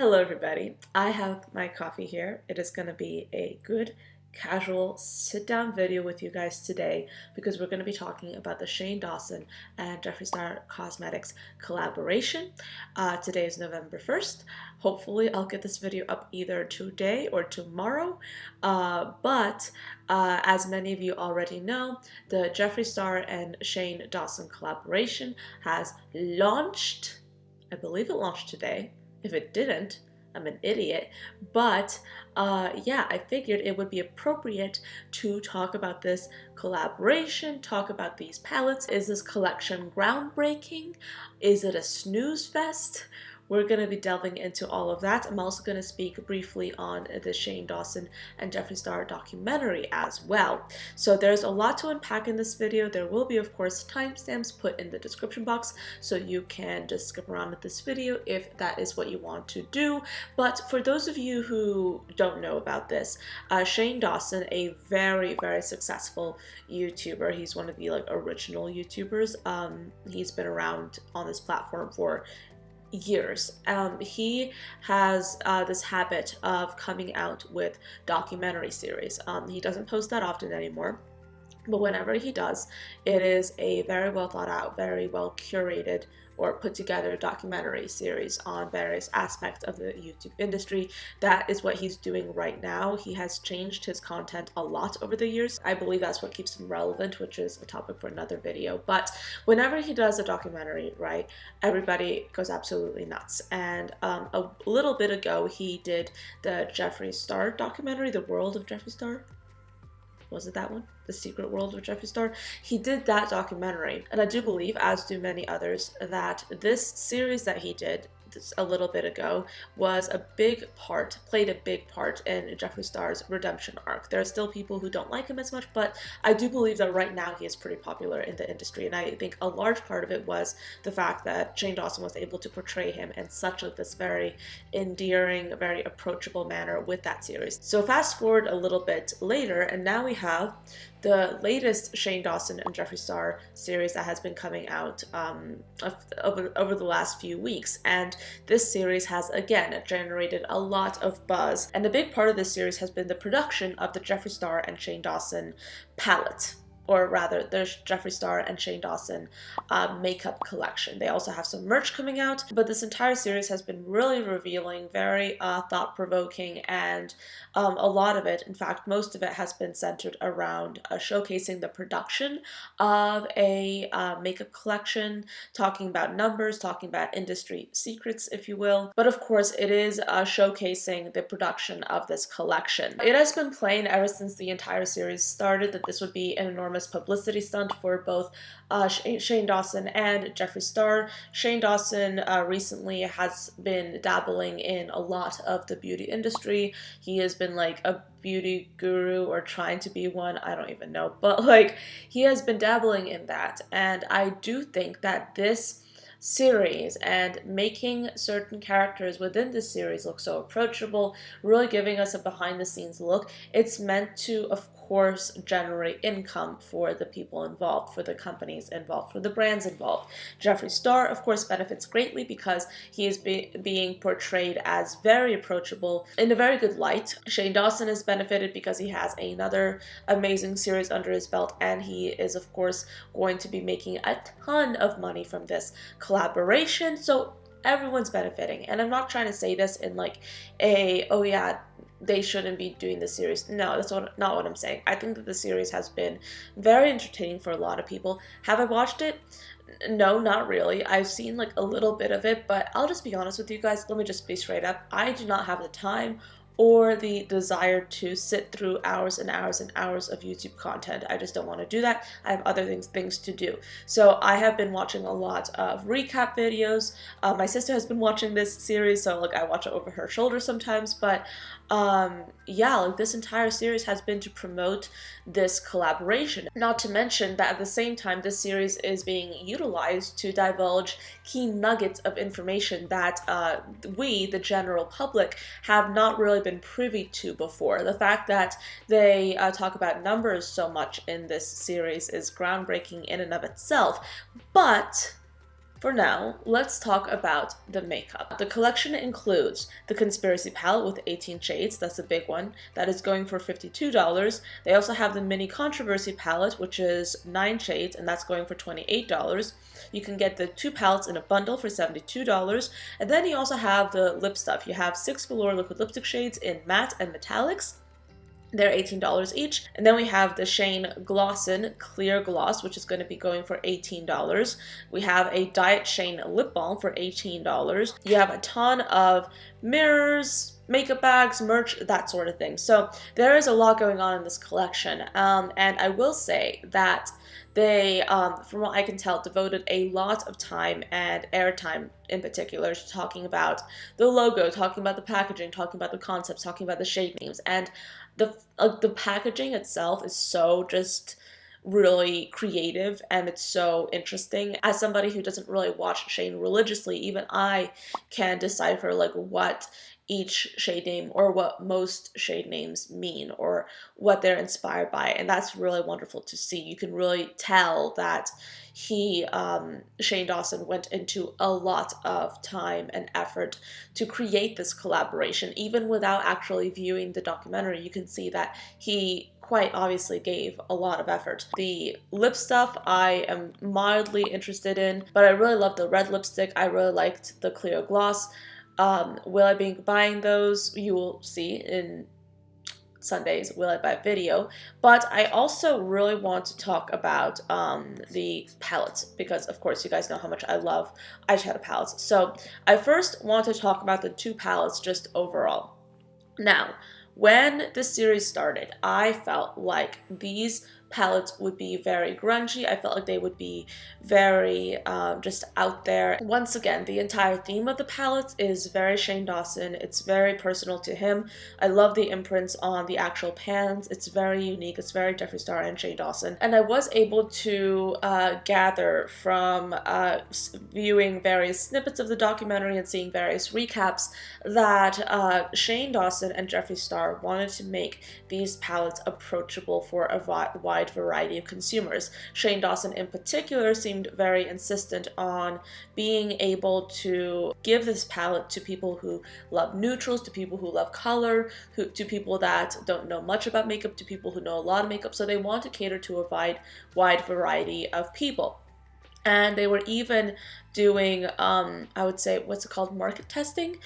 Hello everybody, I have my coffee here. It is going to be a good casual sit down video with you guys today because we're going to be talking about the Shane Dawson and Jeffree Star Cosmetics collaboration. Today is November 1st. Hopefully I'll get this video up either today or tomorrow, but as many of you already know, the Jeffree Star and Shane Dawson collaboration has launched. I believe it launched today. If it didn't, I'm an idiot. But yeah, I figured it would be appropriate to talk about this collaboration, talk about these palettes. Is this collection groundbreaking? Is it a snooze fest? We're going to be delving into all of that. I'm also going to speak briefly on the Shane Dawson and Jeffree Star documentary as well. So there's a lot to unpack in this video. There will be, of course, timestamps put in the description box, so you can just skip around with this video if that is what you want to do. But for those of you who don't know about this, Shane Dawson, a very, very successful YouTuber. He's one of the original YouTubers. He's been around on this platform for years. He has this habit of coming out with documentary series. He doesn't post that often anymore, but whenever he does, it is a very well thought out, very well curated or put together documentary series on various aspects of the YouTube industry. That is what he's doing right now. He has changed his content a lot over the years. I believe that's what keeps him relevant, which is a topic for another video. But whenever he does a documentary, right, everybody goes absolutely nuts. And a little bit ago, he did the Jeffree Star documentary, The World of Jeffree Star. Was it that one? The Secret World of Jeffree Star? He did that documentary, and I do believe, as do many others, that this series that he did a little bit ago was played a big part in Jeffree Star's redemption arc. There are still people who don't like him as much, but I do believe that right now he is pretty popular in the industry, and I think a large part of it was the fact that Shane Dawson was able to portray him in such this very endearing, very approachable manner with that series. So fast forward a little bit later, and now we have the latest Shane Dawson and Jeffree Star series that has been coming out over the last few weeks. And this series has, again, generated a lot of buzz. And a big part of this series has been the production of the Jeffree Star and Shane Dawson palette. Or rather, the Jeffree Star and Shane Dawson makeup collection. They also have some merch coming out, but this entire series has been really revealing, very thought-provoking, and a lot of it, in fact, most of it has been centered around showcasing the production of a makeup collection, talking about numbers, talking about industry secrets, if you will. But of course, it is showcasing the production of this collection. It has been plain ever since the entire series started that this would be an enormous publicity stunt for both Shane Dawson and Jeffree Star. Shane Dawson recently has been dabbling in a lot of the beauty industry. He has been like a beauty guru or trying to be one, I don't even know, but like he has been dabbling in that, and I do think that this series and making certain characters within this series look so approachable, really giving us a behind the scenes look, it's meant to, of course, generate income for the people involved, for the companies involved, for the brands involved. Jeffree Star, of course, benefits greatly because he is being portrayed as very approachable in a very good light. Shane Dawson has benefited because he has another amazing series under his belt, and he is, of course, going to be making a ton of money from this collaboration, so everyone's benefiting. And I'm not trying to say this in like oh yeah, they shouldn't be doing this series. No, that's not what I'm saying. I think that the series has been very entertaining for a lot of people. Have I watched it? No, not really. I've seen like a little bit of it, but I'll just be honest with you guys. Let me just be straight up. I do not have the time or the desire to sit through hours and hours and hours of YouTube content. I just don't want to do that. I have other things to do. So I have been watching a lot of recap videos. My sister has been watching this series, so like I watch it over her shoulder sometimes, but yeah, like this entire series has been to promote this collaboration. Not to mention that at the same time, this series is being utilized to divulge key nuggets of information that we, the general public, have not really been privy to before. The fact that they talk about numbers so much in this series is groundbreaking in and of itself, but For now, let's talk about the makeup. The collection includes the Conspiracy palette with 18 shades, that's a big one, that is going for $52. They also have the Mini Controversy palette, which is 9 shades, and that's going for $28. You can get the 2 palettes in a bundle for $72. And then you also have the lip stuff. You have 6 Velour liquid lipstick shades in matte and metallics. They're $18 each. And then we have the Shane Glossin Clear Gloss, which is going to be going for $18. We have a Diet Shane Lip Balm for $18. You have a ton of mirrors, makeup bags, merch, that sort of thing. So there is a lot going on in this collection. And I will say that they, from what I can tell, devoted a lot of time and airtime in particular to talking about the logo, talking about the packaging, talking about the concepts, talking about the shade names. And the packaging itself is so just really creative and it's so interesting. As somebody who doesn't really watch Shane religiously, even I can decipher like what each shade name or what most shade names mean or what they're inspired by, and that's really wonderful to see. You can really tell that Shane Dawson went into a lot of time and effort to create this collaboration. Even without actually viewing the documentary, you can see that he quite obviously gave a lot of effort. The lip stuff I am mildly interested in, but I really love the red lipstick. I really liked the clear gloss. Will I be buying those? You will see in Sunday's Will I Buy video. But I also really want to talk about the palettes because, of course, you guys know how much I love eyeshadow palettes. So I first want to talk about the 2 palettes just overall. Now, when this series started, I felt like these palettes would be very grungy. I felt like they would be very just out there. Once again, the entire theme of the palette is very Shane Dawson. It's very personal to him. I love the imprints on the actual pans. It's very unique. It's very Jeffree Star and Shane Dawson. And I was able to gather from viewing various snippets of the documentary and seeing various recaps that Shane Dawson and Jeffree Star wanted to make these palettes approachable for a wide variety of consumers. Shane Dawson in particular seemed very insistent on being able to give this palette to people who love neutrals, to people who love color, to people that don't know much about makeup, to people who know a lot of makeup. So they want to cater to a wide variety of people. And they were even doing, I would say, what's it called, market testing,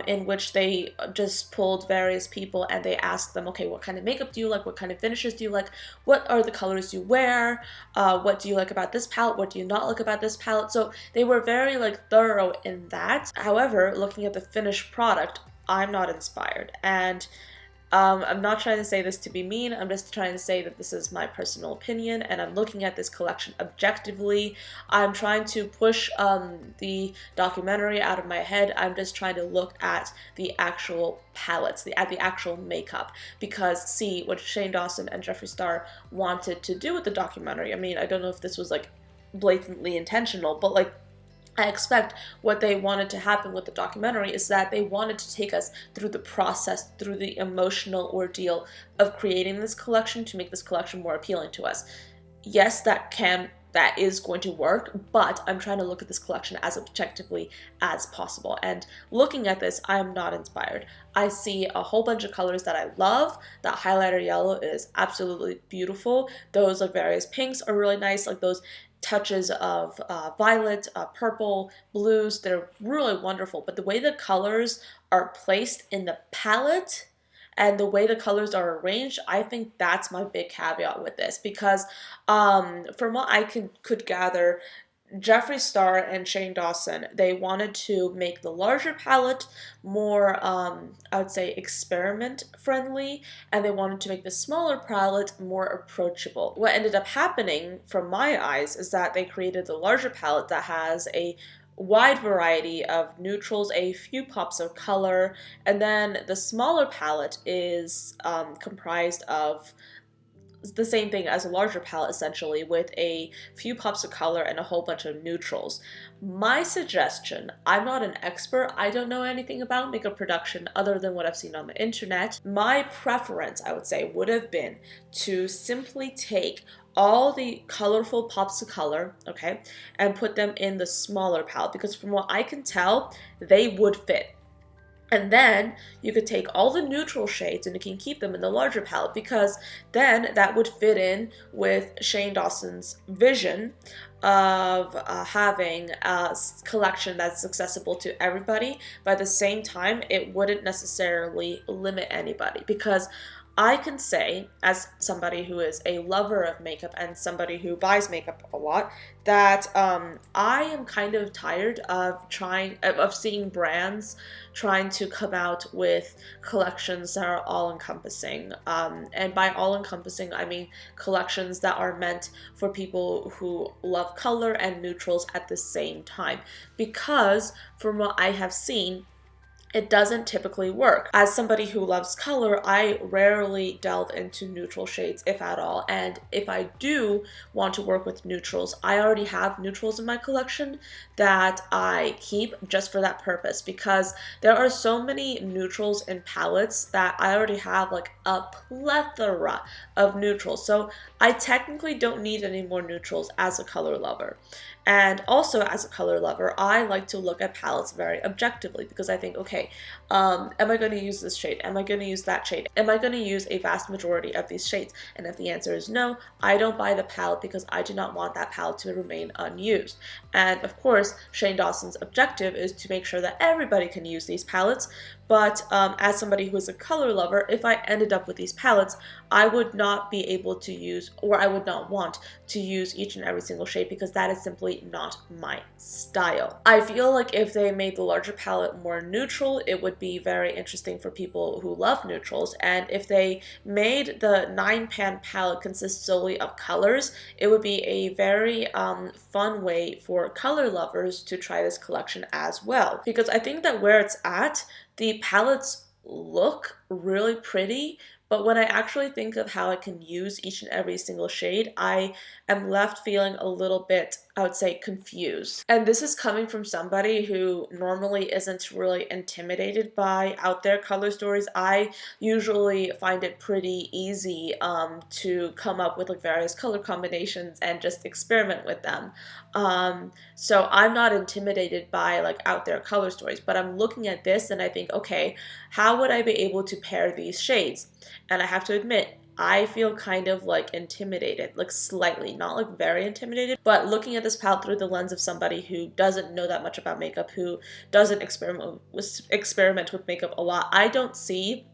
in which they just pulled various people and they asked them, okay, what kind of makeup do you like? What kind of finishes do you like? What are the colors you wear? What do you like about this palette? What do you not like about this palette? So they were very thorough in that. However, looking at the finished product, I'm not inspired. And I'm not trying to say this to be mean, I'm just trying to say that this is my personal opinion and I'm looking at this collection objectively. I'm trying to push the documentary out of my head. I'm just trying to look at the actual palettes, at the actual makeup, because see what Shane Dawson and Jeffree Star wanted to do with the documentary. I mean, I don't know if this was blatantly intentional, but I expect what they wanted to happen with the documentary is that they wanted to take us through the process, through the emotional ordeal of creating this collection to make this collection more appealing to us. Yes, that is going to work, but I'm trying to look at this collection as objectively as possible. And looking at this, I'm not inspired. I see a whole bunch of colors that I love. That highlighter yellow is absolutely beautiful. Those various pinks are really nice, those touches of violet, purple, blues. They're really wonderful, but the way the colors are placed in the palette and the way the colors are arranged, I think that's my big caveat with this, because from what I could gather, Jeffree Star and Shane Dawson, they wanted to make the larger palette more, I would say, experiment friendly, and they wanted to make the smaller palette more approachable. What ended up happening, from my eyes, is that they created the larger palette that has a wide variety of neutrals, a few pops of color, and then the smaller palette is comprised of the same thing as a larger palette, essentially, with a few pops of color and a whole bunch of neutrals. My suggestion, I'm not an expert, I don't know anything about makeup production other than what I've seen on the internet. My preference, I would say, would have been to simply take all the colorful pops of color, okay, and put them in the smaller palette, because from what I can tell, they would fit. And then you could take all the neutral shades and you can keep them in the larger palette, because then that would fit in with Shane Dawson's vision of having a collection that's accessible to everybody. But at the same time, it wouldn't necessarily limit anybody, because I can say, as somebody who is a lover of makeup and somebody who buys makeup a lot, that I am kind of tired of seeing brands trying to come out with collections that are all-encompassing. And by all-encompassing, I mean collections that are meant for people who love color and neutrals at the same time. Because from what I have seen, it doesn't typically work. As somebody who loves color, I rarely delve into neutral shades, if at all. And if I do want to work with neutrals, I already have neutrals in my collection that I keep just for that purpose, because there are so many neutrals in palettes that I already have like a plethora of neutrals. So I technically don't need any more neutrals as a color lover. And also, as a color lover, I like to look at palettes very objectively, because I think, okay, am I going to use this shade? Am I going to use that shade? Am I going to use a vast majority of these shades? And if the answer is no, I don't buy the palette, because I do not want that palette to remain unused. And of course, Shane Dawson's objective is to make sure that everybody can use these palettes. But as somebody who is a color lover, if I ended up with these palettes, I would not be able to use, or I would not want to use each and every single shade, because that is simply not my style. I feel like if they made the larger palette more neutral, it would be very interesting for people who love neutrals. And if they made the 9-pan palette consist solely of colors, it would be a very fun way for color lovers to try this collection as well. Because I think that where it's at, the palettes look really pretty, but when I actually think of how I can use each and every single shade, I am left feeling a little bit, I would say, confused. And this is coming from somebody who normally isn't really intimidated by out there color stories. I usually find it pretty easy to come up with like various color combinations and just experiment with them. So I'm not intimidated by like out there color stories, but I'm looking at this and I think, okay, how would I be able to pair these shades? And I have to admit, I feel kind of like intimidated, like slightly, not like very intimidated, but looking at this palette through the lens of somebody who doesn't know that much about makeup, who doesn't experiment with makeup a lot, I don't see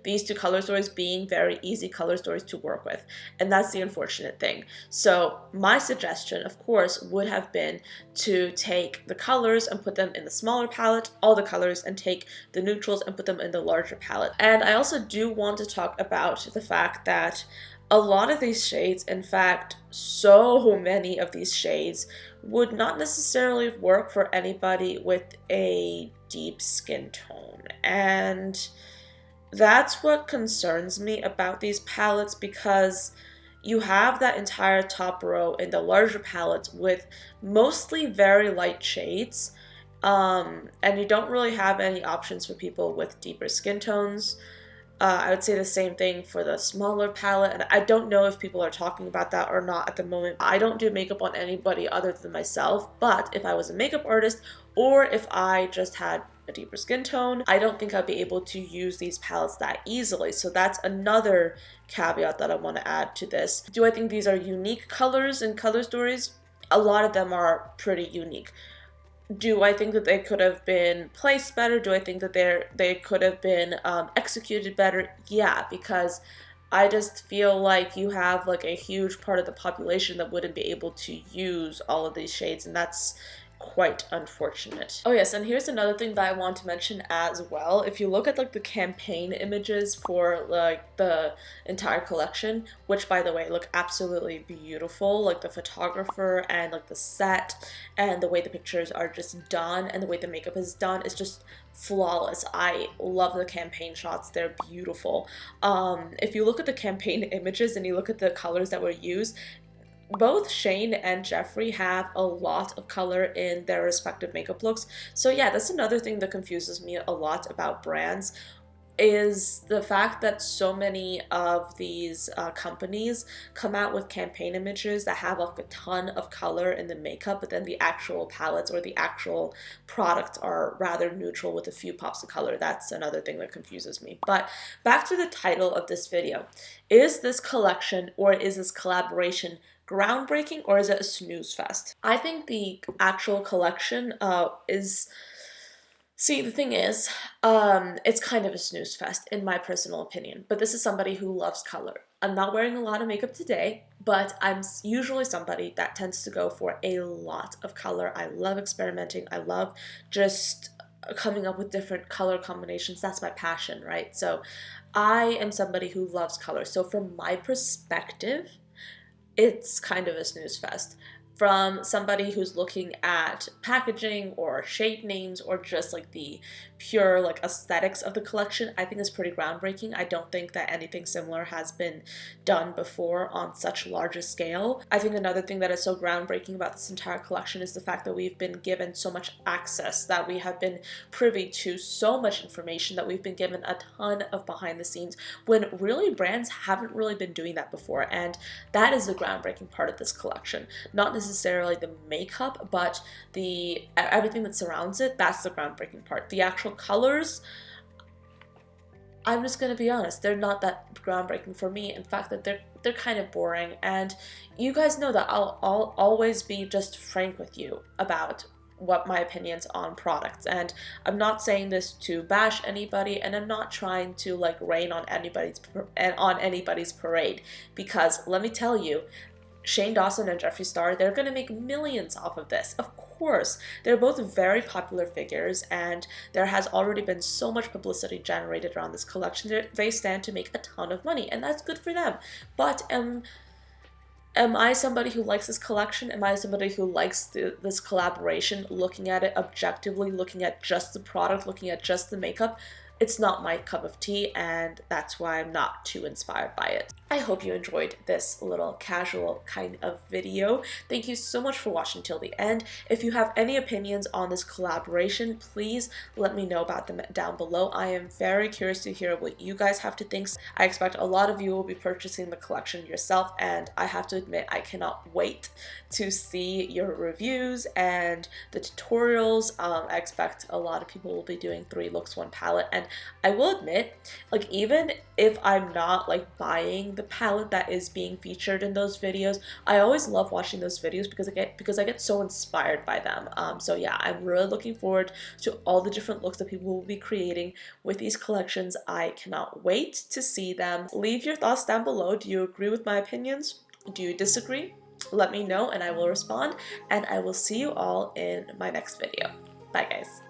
these two color stories being very easy color stories to work with. And that's the unfortunate thing. So my suggestion, of course, would have been to take the colors and put them in the smaller palette, all the colors, and take the neutrals and put them in the larger palette. And I also do want to talk about the fact that a lot of these shades, in fact, so many of these shades, would not necessarily work for anybody with a deep skin tone. And that's what concerns me about these palettes, because you have that entire top row in the larger palettes with mostly very light shades, and you don't really have any options for people with deeper skin tones. I would say the same thing for the smaller palette, and I don't know if people are talking about that or not at the moment. I don't do makeup on anybody other than myself, but if I was a makeup artist, or if I just had a deeper skin tone, I don't think I'd be able to use these palettes that easily. So that's another caveat that I want to add to this. Do I think these are unique colors and color stories? A lot of them are pretty unique. Do I think that they could have been placed better? Do I think that they could have been executed better? Yeah, because I just feel like you have like a huge part of the population that wouldn't be able to use all of these shades, and that's quite unfortunate. Oh yes, and here's another thing that I want to mention as well. If you look at like the campaign images for like the entire collection, which by the way look absolutely beautiful, like the photographer and like the set and the way the pictures are just done and the way the makeup is done is just flawless. I love the campaign shots, they're beautiful. If you look at the campaign images and you look at the colors that were used, both Shane and Jeffree have a lot of color in their respective makeup looks. So yeah, that's another thing that confuses me a lot about brands, is the fact that so many of these companies come out with campaign images that have like a ton of color in the makeup, but then the actual palettes or the actual product are rather neutral with a few pops of color. That's another thing that confuses me. But back to the title of this video. Is this collection or is this collaboration groundbreaking, or is it a snooze fest? I think the actual collection is... See, the thing is, it's kind of a snooze fest in my personal opinion, but this is somebody who loves color. I'm not wearing a lot of makeup today, but I'm usually somebody that tends to go for a lot of color. I love experimenting. I love just coming up with different color combinations. That's my passion, right? So I am somebody who loves color. So from my perspective, it's kind of a snooze fest. From somebody who's looking at packaging or shade names or just like the pure like aesthetics of the collection, I think it's pretty groundbreaking. I don't think that anything similar has been done before on such large a scale. I think another thing that is so groundbreaking about this entire collection is the fact that we've been given so much access, that we have been privy to so much information, that we've been given a ton of behind the scenes when really brands haven't really been doing that before. And that is the groundbreaking part of this collection. Not necessarily the makeup, but the everything that surrounds it. That's the groundbreaking part. The actual colors, I'm just gonna be honest, they're not that groundbreaking for me. In fact, that they're kind of boring. And you guys know that I'll always be just frank with you about what my opinions on products, and I'm not saying this to bash anybody, and I'm not trying to like rain on anybody's parade, because let me tell you, Shane Dawson and Jeffree Star, they're going to make millions off of this. Of course, they're both very popular figures, and there has already been so much publicity generated around this collection. They stand to make a ton of money, and that's good for them. But am I somebody who likes this collection? Am I somebody who likes this collaboration, looking at it objectively, looking at just the product, looking at just the makeup? It's not my cup of tea, and that's why I'm not too inspired by it. I hope you enjoyed this little casual kind of video. Thank you so much for watching till the end. If you have any opinions on this collaboration, please let me know about them down below. I am very curious to hear what you guys have to think. I expect a lot of you will be purchasing the collection yourself, and I have to admit, I cannot wait to see your reviews and the tutorials. I expect a lot of people will be doing 3 looks, 1 palette, and I will admit, like, even if I'm not like buying the palette that is being featured in those videos, I always love watching those videos because I get so inspired by them. So yeah, I'm really looking forward to all the different looks that people will be creating with these collections. I cannot wait to see them. Leave your thoughts down below. Do you agree with my opinions? Do you disagree? Let me know and I will respond, and I will see you all in my next video. Bye guys.